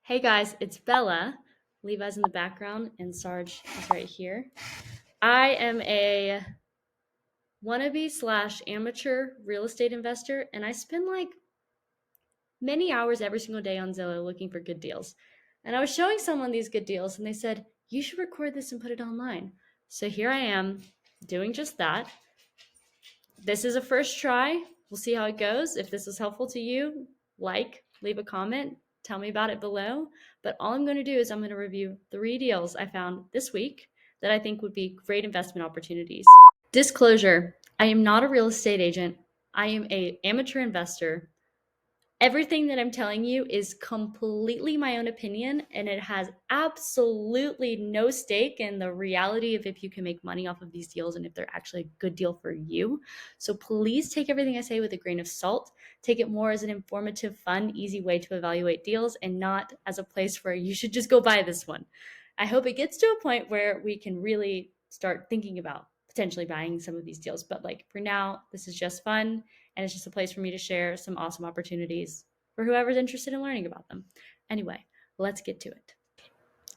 Hey guys, it's Bella. Levi's in the background and Sarge is right here. I am a wannabe slash amateur real estate investor, and I spend like many hours every single day on Zillow looking for good deals. And I was showing someone these good deals, and they said, "You should record this and put it online." So here I am doing just that. This is a first try. We'll see how it goes. If this is helpful to you, leave a comment, tell me about it below. But all I'm going to do is I'm going to review 3 deals I found this week that I think would be great investment opportunities. Disclosure, I am not a real estate agent. I am an amateur investor. Everything that I'm telling you is completely my own opinion, and it has absolutely no stake in the reality of if you can make money off of these deals and if they're actually a good deal for you. So please take everything I say with a grain of salt. Take it more as an informative, fun, easy way to evaluate deals and not as a place where you should just go buy this one. I hope it gets to a point where we can really start thinking about potentially buying some of these deals. But like for now, this is just fun, and it's just a place for me to share some awesome opportunities for whoever's interested in learning about them. Anyway, let's get to it.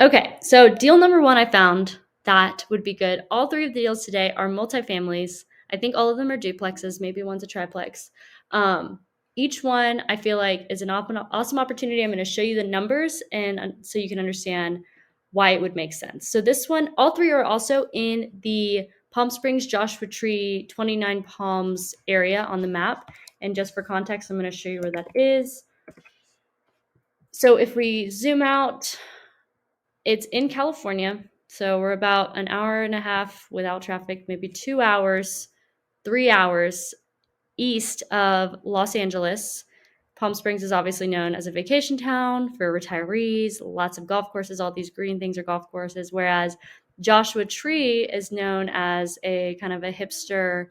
Okay, so deal number one I found that would be good. All three of the deals today are multifamilies. I think all of them are duplexes, maybe one's a triplex. Each one I feel like is an awesome opportunity. I'm going to show you the numbers and so you can understand why it would make sense. So this one, all three are also in the Palm Springs, Joshua Tree, 29 Palms area on the map. And just for context, I'm going to show you where that is. So if we zoom out, it's in California. So we're about an hour and a half without traffic, maybe 2 hours, 3 hours east of Los Angeles. Palm Springs is obviously known as a vacation town for retirees, lots of golf courses. All these green things are golf courses, whereas Joshua Tree is known as a kind of a hipster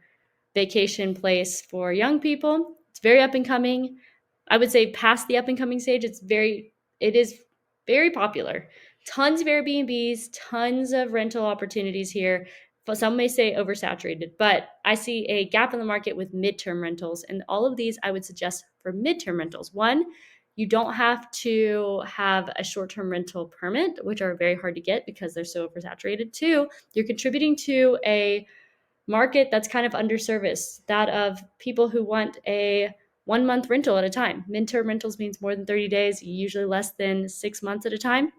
vacation place for young people. It's very up and coming. I would say past the up and coming stage, it is very popular. Tons of Airbnbs, tons of rental opportunities here. Some may say oversaturated, but I see a gap in the market with midterm rentals. And all of these I would suggest for midterm rentals. One, you don't have to have a short-term rental permit, which are very hard to get because they're so oversaturated. Two, you're contributing to a market that's kind of underserviced, that of people who want a 1 month rental at a time. Midterm rentals means more than 30 days, usually less than 6 months at a time,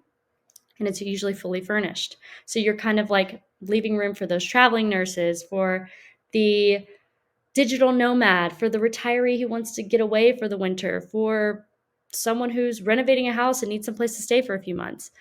and it's usually fully furnished. So you're kind of like leaving room for those traveling nurses, for the digital nomad, for the retiree who wants to get away for the winter, for someone who's renovating a house and needs some place to stay for a few months.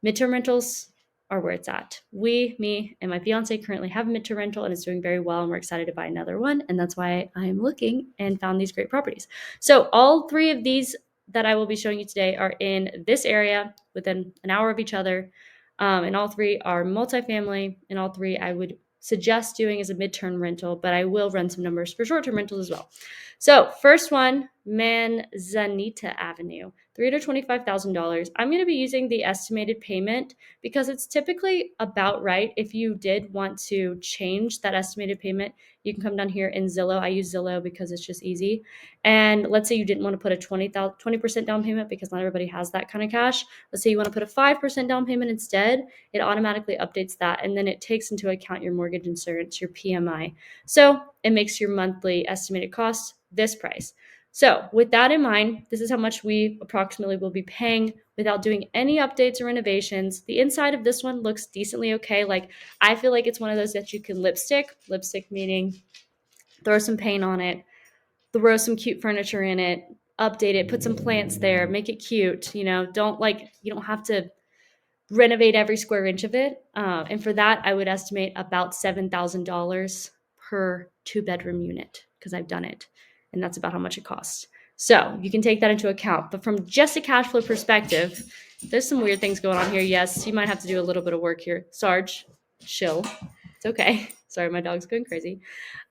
Midterm rentals are where it's at. Me, and my fiance currently have a midterm rental and it's doing very well, and we're excited to buy another one. And that's why I'm looking and found these great properties. So all three of these that I will be showing you today are in this area within an hour of each other. And all three are multifamily, and all three I would suggest doing as a midterm rental, but I will run some numbers for short-term rentals as well. So first one, Manzanita Avenue, $325,000. I'm going to be using the estimated payment because it's typically about right. If you did want to change that estimated payment, you can come down here in Zillow. I use Zillow because it's just easy. And let's say you didn't want to put a 20% down payment because not everybody has that kind of cash. Let's say you want to put a 5% down payment instead. It automatically updates that, and then it takes into account your mortgage insurance, your PMI. So it makes your monthly estimated cost this price. So with that in mind, this is how much we approximately will be paying without doing any updates or renovations. The inside of this one looks decently okay. Like, I feel like it's one of those that you can lipstick meaning throw some paint on it, throw some cute furniture in it, update it, put some plants there, make it cute. You don't have to renovate every square inch of it. And for that, I would estimate about $7,000 per 2-bedroom unit because I've done it. And that's about how much it costs. So you can take that into account. But from just a cash flow perspective, there's some weird things going on here. Yes, you might have to do a little bit of work here. Sarge, chill. It's okay. Sorry, my dog's going crazy.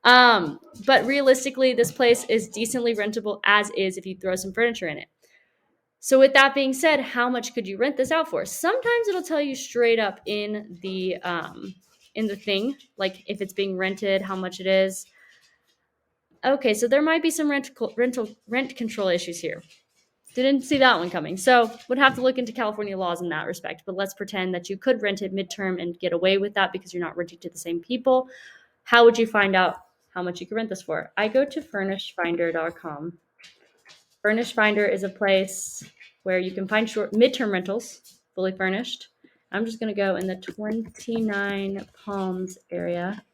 But realistically, this place is decently rentable as is if you throw some furniture in it. So with that being said, how much could you rent this out for? Sometimes it'll tell you straight up in the thing, like if it's being rented, how much it is. Okay, so there might be some rent control issues here. Didn't see that one coming. So would have to look into California laws in that respect. But let's pretend that you could rent it midterm and get away with that because you're not renting to the same people. How would you find out how much you could rent this for? I go to furnishfinder.com. Furnish Finder is a place where you can find short midterm rentals, fully furnished. I'm just going to go in the 29 Palms area.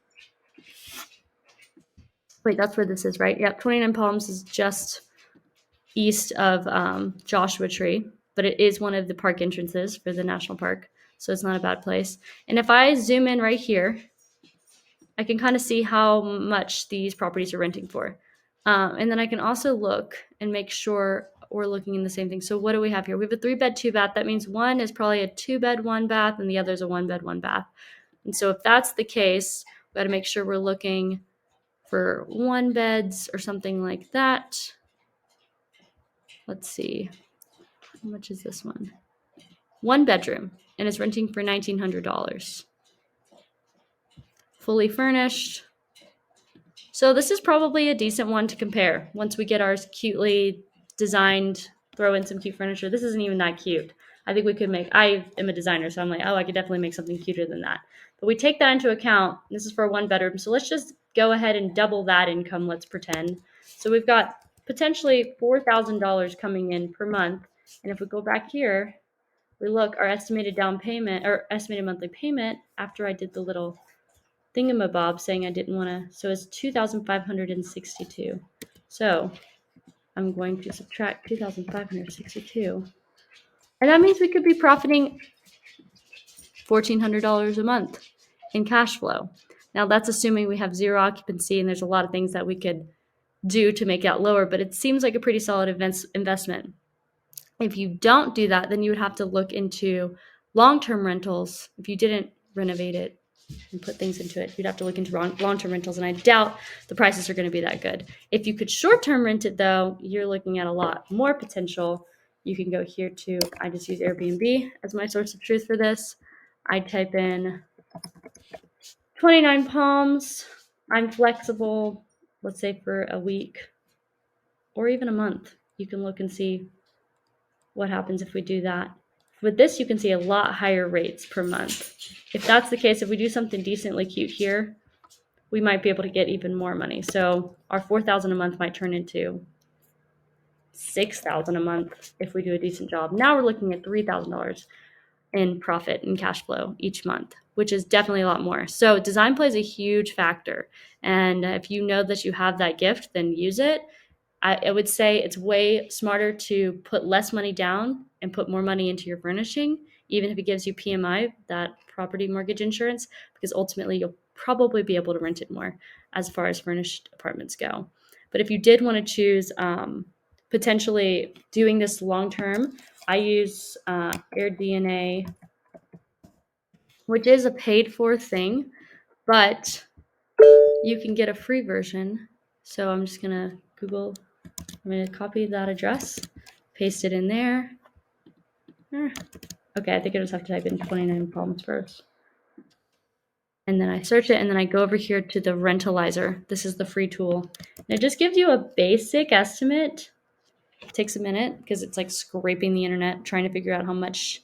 Wait, that's where this is, right? Yep, 29 Palms is just east of Joshua Tree, but it is one of the park entrances for the national park, so it's not a bad place. And if I zoom in right here, I can kind of see how much these properties are renting for. And then I can also look and make sure we're looking in the same thing. So what do we have here? We have a 3-bed, 2-bath. That means one is probably a 2-bed, 1-bath, and the other is a 1-bed, 1-bath. And so if that's the case, we got to make sure we're looking for 1-beds or something like that. Let's see. How much is this one? 1 bedroom, and it's renting for $1,900. Fully furnished. So this is probably a decent one to compare. Once we get ours cutely designed, throw in some cute furniture. This isn't even that cute. I think we could make, I am a designer, so I'm like, oh, I could definitely make something cuter than that. But we take that into account. This is for a 1 bedroom. So let's just go ahead and double that income, let's pretend. So we've got potentially $4,000 coming in per month. And if we go back here, we look, our estimated down payment or estimated monthly payment after I did the little thingamabob saying I didn't want to, so it's 2,562. So I'm going to subtract 2,562. And that means we could be profiting $1,400 a month in cash flow. Now that's assuming we have 0 occupancy, and there's a lot of things that we could do to make that lower, but it seems like a pretty solid investment. If you don't do that, then you would have to look into long-term rentals. If you didn't renovate it and put things into it, you'd have to look into long-term rentals, and I doubt the prices are going to be that good. If you could short-term rent it, though, you're looking at a lot more potential. You can go here to, I just use Airbnb as my source of truth for this. I type in 29 Palms. I'm flexible, let's say for a week or even a month. You can look and see what happens if we do that. With this, you can see a lot higher rates per month. If that's the case, if we do something decently cute here, we might be able to get even more money. So our $4,000 a month might turn into $6,000 a month if we do a decent job. Now we're looking at $3,000 in profit and cash flow each month, which is definitely a lot more. So design plays a huge factor. And if you know that you have that gift, then use it. I would say it's way smarter to put less money down and put more money into your furnishing, even if it gives you PMI, that property mortgage insurance, because ultimately you'll probably be able to rent it more as far as furnished apartments go. But if you did want to choose potentially doing this long term, I use AirDNA, which is a paid for thing, but you can get a free version. So I'm just going to I'm going to copy that address, paste it in there. Okay, I think I just have to type in 29 Palms first. And then I search it, and then I go over here to the Rentalizer. This is the free tool. And it just gives you a basic estimate. It takes a minute because it's like scraping the internet, trying to figure out how much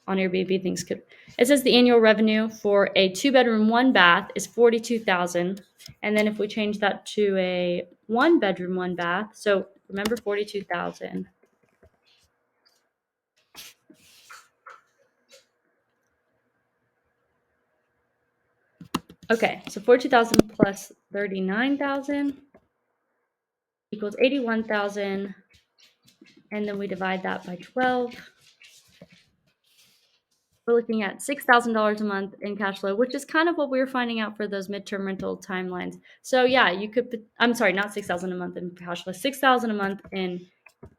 on Airbnb things could. It says the annual revenue for a 2-bedroom, 1-bath is $42,000. And then if we change that to a 1-bedroom, 1-bath, so remember 42,000. Okay, so 42,000 plus 39,000 equals 81,000, and then we divide that by 12. We're looking at $6,000 a month in cash flow, which is kind of what we were finding out for those midterm rental timelines. So yeah, you could, I'm sorry, not 6,000 a month in cash flow, 6,000 a month in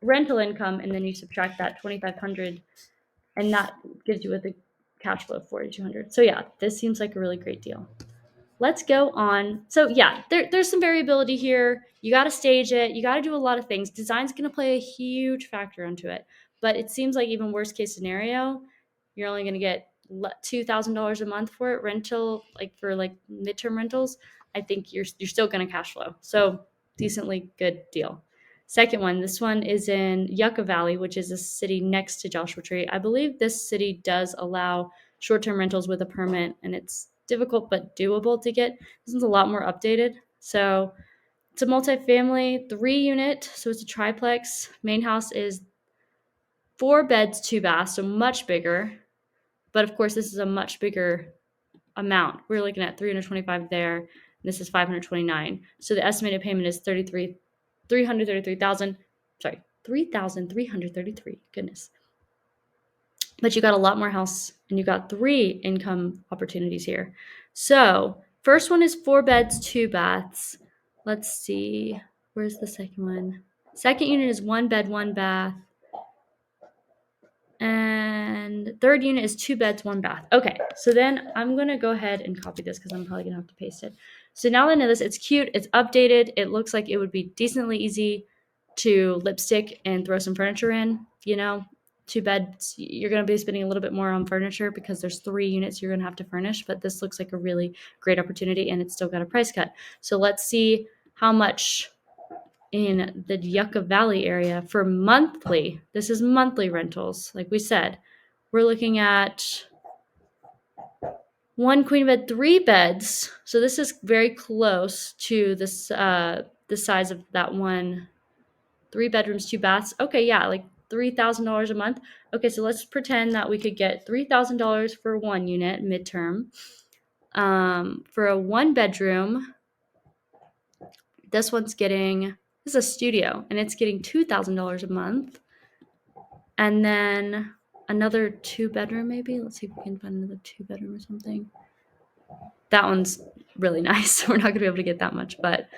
rental income, and then you subtract that 2,500, and that gives you the cash flow of 4,200. So yeah, this seems like a really great deal. Let's go on. So yeah, there's some variability here. You got to stage it. You got to do a lot of things. Design's going to play a huge factor into it. But it seems like even worst case scenario, you're only going to get $2,000 a month for it. Rental, like for like midterm rentals, I think you're still going to cash flow. So decently good deal. Second one, this one is in Yucca Valley, which is a city next to Joshua Tree. I believe this city does allow short-term rentals with a permit, and it's difficult but doable to get. This one's a lot more updated. So it's a multifamily 3-unit, so it's a triplex. Main house is 4 beds, 2 baths, so much bigger. But of course, this is a much bigger amount. We're looking at 325 there. And this is 529. So the estimated payment is 333,000. Sorry, 3,333. Goodness. But you got a lot more house, and you got 3 income opportunities here. So first one is 4 beds, 2 baths. Let's see. Where's the second one? Second unit is 1 bed, 1 bath. And third unit is 2 beds, 1 bath. Okay, so then I'm going to go ahead and copy this because I'm probably going to have to paste it. So now that I know this, it's cute, it's updated, it looks like it would be decently easy to lipstick and throw some furniture in. 2 beds, you're going to be spending a little bit more on furniture because there's 3 units you're going to have to furnish, but this looks like a really great opportunity, and it's still got a price cut. So let's see how much in the Yucca Valley area for monthly. This is monthly rentals. Like we said, we're looking at 1 queen bed, 3 beds. So this is very close to this the size of that one. 3 bedrooms, 2 baths. Okay, yeah, like $3,000 a month. Okay, so let's pretend that we could get $3,000 for 1 unit midterm. For a 1 bedroom, this one's getting, this is a studio, and it's getting $2,000 a month. And then another 2 bedroom, maybe. Let's see if we can find another 2 bedroom or something. That one's really nice. We're not going to be able to get that much, but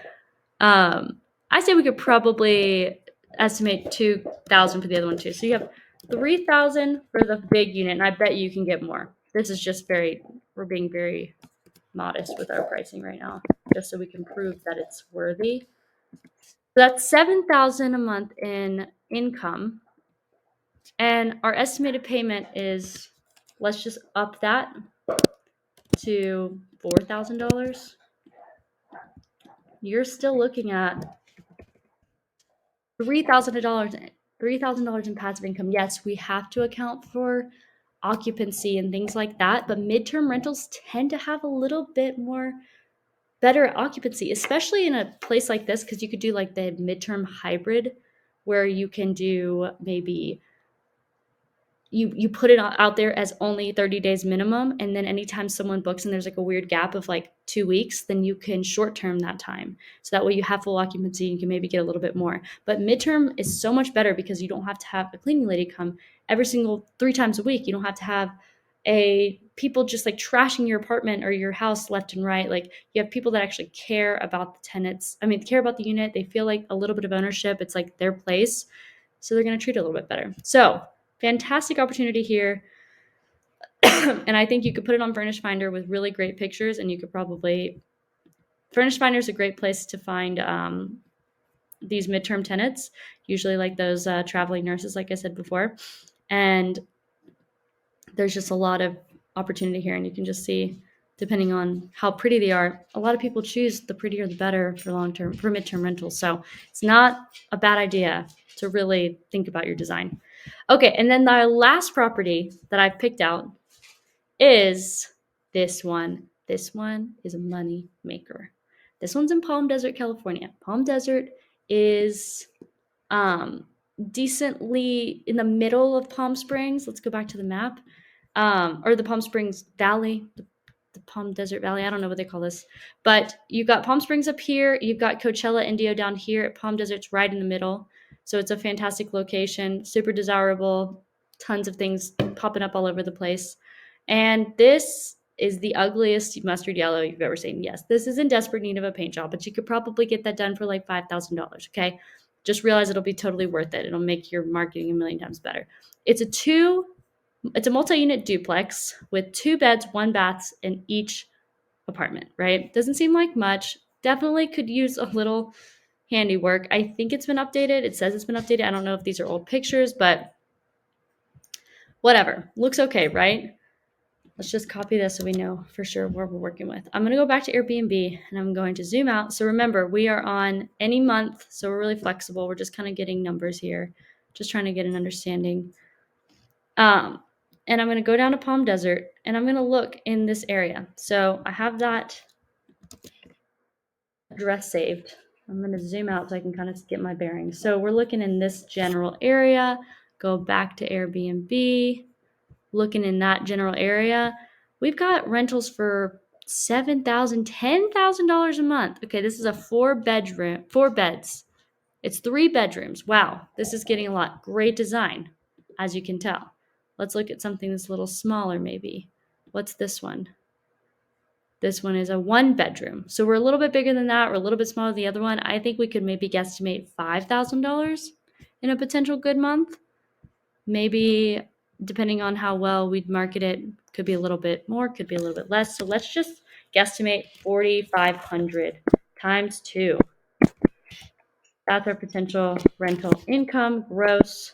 I say we could probably estimate 2,000 for the other one too. So you have 3,000 for the big unit, and I bet you can get more. This is just we're being very modest with our pricing right now, just so we can prove that it's worthy. So that's 7,000 a month in income. And our estimated payment is, let's just up that to $4,000. You're still looking at $3,000 in passive income. Yes, we have to account for occupancy and things like that, but midterm rentals tend to have a little bit more better occupancy, especially in a place like this, because you could do like the midterm hybrid where you can do maybe you put it out there as only 30 days minimum, and then anytime someone books and there's like a weird gap of like 2 weeks, then you can short term that time, so that way you have full occupancy and you can maybe get a little bit more. But midterm is so much better because you don't have to have a cleaning lady come every single 3 times a week. You don't have to have people just like trashing your apartment or your house left and right. Like, you have people that actually care about the tenants. I mean, care about the unit. They feel like a little bit of ownership. It's like their place, so they're going to treat it a little bit better. So fantastic opportunity here. And I think you could put it on Furnish Finder with really great pictures, and you could probably, Furnish Finder is a great place to find these midterm tenants, usually like those traveling nurses, like I said before. And there's just a lot of opportunity here, and you can just see, depending on how pretty they are, a lot of people choose the prettier the better for midterm rentals. So it's not a bad idea to really think about your design. Okay, and then the last property that I've picked out is this one. This one is a money maker. This one's in Palm Desert, California. Palm Desert is decently in the middle of Palm Springs. Let's go back to the map. Or the Palm Springs Valley, the Palm Desert Valley. I don't know what they call this, but you've got Palm Springs up here. You've got Coachella, Indio down here. Palm Desert's right in the middle. So it's a fantastic location, super desirable, tons of things popping up all over the place. And this is the ugliest mustard yellow you've ever seen. Yes, this is in desperate need of a paint job, but you could probably get that done for like $5,000, okay? Just realize it'll be totally worth it. It'll make your marketing a million times better. It's a multi-unit duplex with 2 beds, 1 bath in each apartment, right? Doesn't seem like much. Definitely could use a little handiwork. I think it's been updated. It says it's been updated. I don't know if these are old pictures, but whatever. Looks okay, right? let's just copy this so we know for sure where we're working with. I'm going to go back to Airbnb and I'm going to zoom out. So remember, we are on any month, so we're really flexible. We're just kind of getting numbers here, just trying to get an understanding. And I'm going to go down to Palm Desert and I'm going to look in this area. So I have that address saved. I'm going to zoom out so I can kind of get my bearings. So we're looking in this general area, go back to Airbnb, looking in that general area. We've got rentals for $7,000, $10,000 a month. Okay, this is a 4 beds. It's 3 bedrooms. Wow, this is getting a lot. Great design, as you can tell. Let's look at something that's a little smaller maybe. What's this one? This one is a 1 bedroom. So we're a little bit bigger than that. We're a little bit smaller than the other one. I think we could maybe guesstimate $5,000 in a potential good month. Maybe depending on how well we'd market it, could be a little bit more, could be a little bit less. So let's just guesstimate 4,500 times 2. That's our potential rental income gross.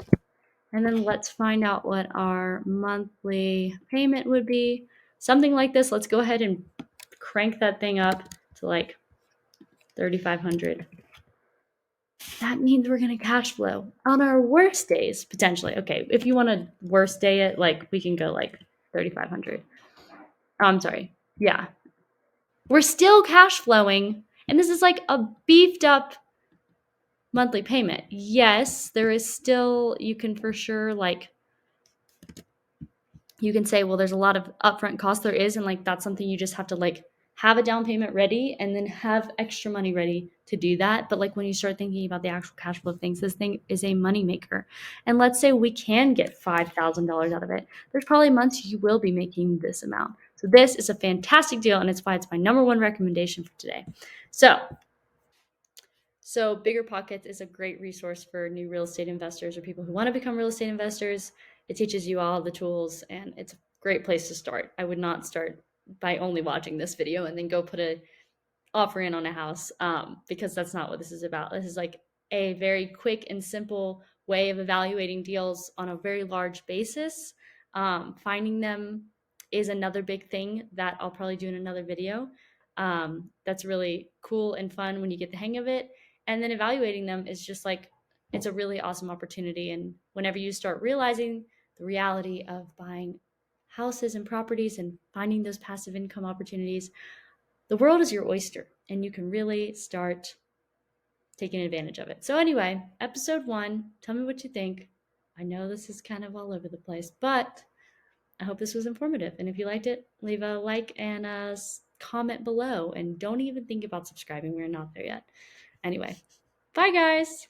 And then let's find out what our monthly payment would be. Something like this. Let's go ahead and crank that thing up to like 3,500. That means we're going to cash flow on our worst days, potentially. Okay, if you want to worst day it, like we can go like 3,500. I'm sorry. Yeah. We're still cash flowing, and this is like a beefed up monthly payment. Yes, there is still, you can for sure like, you can say, well, there's a lot of upfront cost. There is, and like that's something you just have to like have a down payment ready and then have extra money ready to do that. But like when you start thinking about the actual cash flow of things, this thing is a money maker. And let's say we can get $5,000 out of it. There's probably months you will be making this amount. So this is a fantastic deal, and it's why it's my number 1 recommendation for today. So Bigger Pockets is a great resource for new real estate investors or people who want to become real estate investors. It teaches you all the tools, and it's a great place to start. I would not start by only watching this video and then go put a offer in on a house, because that's not what this is about. This is like a very quick and simple way of evaluating deals on a very large basis. Finding them is another big thing that I'll probably do in another video. That's really cool and fun when you get the hang of it. And then evaluating them is just like, it's a really awesome opportunity. And whenever you start realizing the reality of buying houses and properties and finding those passive income opportunities, the world is your oyster and you can really start taking advantage of it. So anyway, episode 1, tell me what you think. I know this is kind of all over the place, but I hope this was informative. And if you liked it, leave a like and a comment below. And don't even think about subscribing. We're not there yet. Anyway, bye guys.